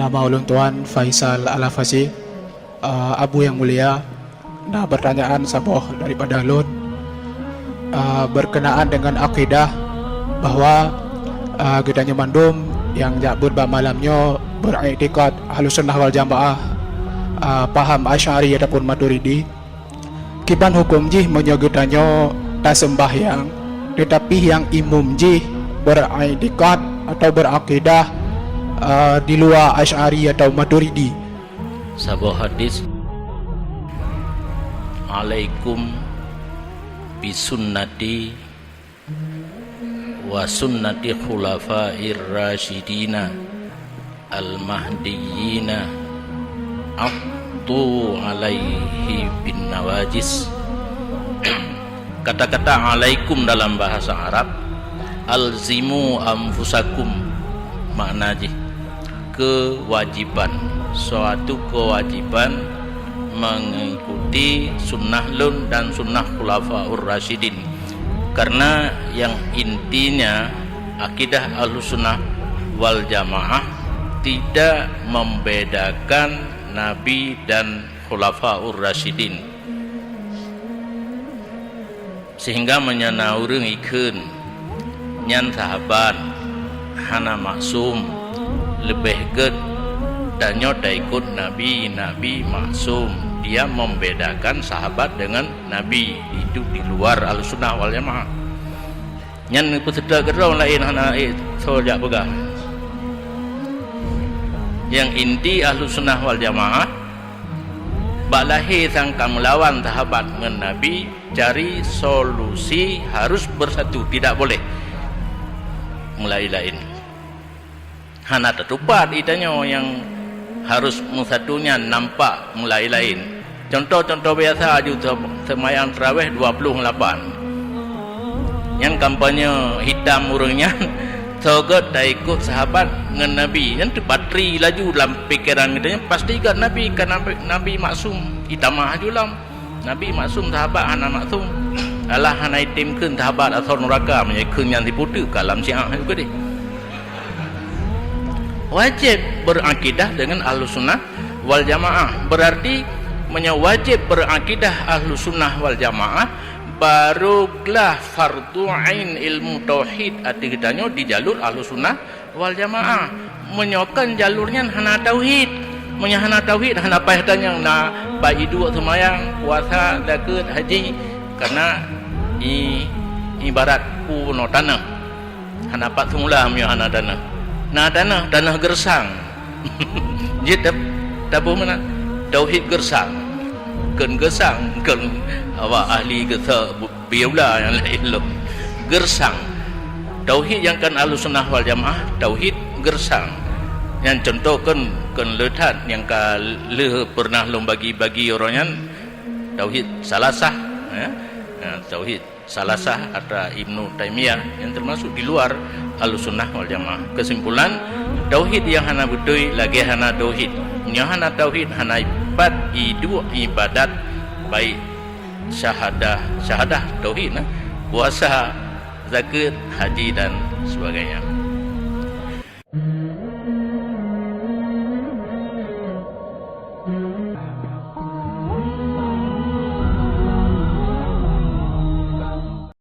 Nama ulun Tuan Faisal Al-Afasi, Abu yang mulia. Nah, pertanyaan saboh daripada ulun berkenaan dengan akidah bahawa gedanya mandum yang jabut malamnya beriktikad Ahlus Sunnah wal Jamaah, paham Asy'ari ataupun Maturidi. Kiban hukum jih menyogetanya tak sembahyang, tetapi yang imum jih beriktikad atau berakidah di luar Asy'ari atau Maturidi. Sebuah hadis, alaikum bisunnati wa sunnati khulafair rasyidina al-mahdiyina abdu alaihi bin nawajis. Kata-kata alaikum dalam bahasa Arab, alzimu anfusakum, maknanya kewajiban, suatu kewajiban mengikuti sunnah lun dan sunnah khulafaur rasyidin. Karena yang intinya akidah Ahlussunnah wal Jamaah tidak membedakan Nabi dan khulafaur rasyidin, sehingga menyenaurengikeun nyan sahabat hana maksum lebih ged dan nyoda ikut Nabi maksum. Dia membedakan sahabat dengan Nabi, itu di luar Ahlussunnah wal Jamaah. Nyan peserta gerau lain hana sojak begah. Yang inti Ahlussunnah wal Jamaah balahi sangka melawan sahabat dengan Nabi, cari solusi harus bersatu, tidak boleh mulai lain. Hana tetupat itanya yang harus satunya nampak mulai lain. Contoh-contoh biasa juga semayang tarawih 28. Yang kampanye hitam urangnya sogot dah ikut sahabat dengan Nabi. Yang terbateri laju dalam pikiran kita, pasti kan Nabi, kan Nabi maksum. Kita mah julam Nabi maksum, sahabat hana maksum. Allah hana itimkeun sahabat asal neraka menyekeun yang diputu kalam Syiah juga deh. Wajib berakidah dengan Ahlussunnah wal Jamaah, berarti wajib berakidah Ahlussunnah wal Jamaah, barulah fardu ain ilmu tauhid arti kitanya di jalur Ahlussunnah wal Jamaah. Menyokan jalurnya hana tauhid, hana tauhid hana pahtanya na bagi dua semayang, puasa, zakat, haji, karena ibarat puno tanah hana pak semula hana tanah. Nah tanah gersang. Jadi tabu mana tauhid gersang, ken gersang, ken awak ahli gesa biula yang lain lo gersang. Tauhid yang kan Ahlussunnah wal Jamaah tauhid gersang. Yang contoh ken letat yang ka le pernah lom bagi orangnya tauhid salasah, ya. Tauhid salasah atau Ibnu Taimiyah yang termasuk di luar Ahlussunnah wal Jamaah. Kesimpulan, tauhid yang hana betul lagi hana tauhid. Yang hana tauhid hana ibadat baik syahadah tauhid, puasa, zakat, haji dan sebagainya.